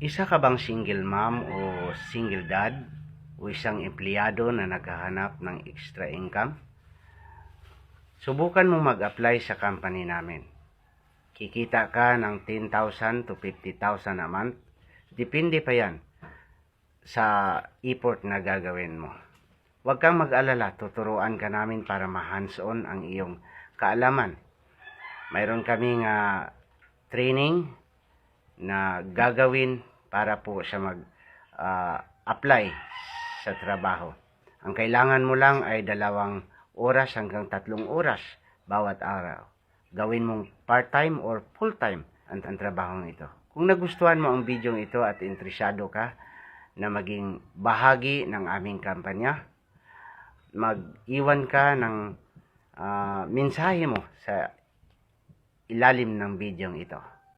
Isa ka bang single mom o single dad o isang empleyado na naghahanap ng extra income? Subukan mo mag-apply sa company namin. Kikita ka ng 10,000 to 50,000 a month. Depende pa yan sa effort na gagawin mo. Huwag kang mag-alala, tuturuan ka namin para ma-hands-on ang iyong kaalaman. Mayroon kaming training na gagawin para po sa mag-apply sa trabaho. Ang kailangan mo lang ay 2 oras hanggang 3 oras bawat araw. Gawin mong part-time or full-time ang trabahong ito. Kung nagustuhan mo ang video ito at interesado ka na maging bahagi ng aming kampanya, mag-iwan ka ng mensahe mo sa ilalim ng video ito.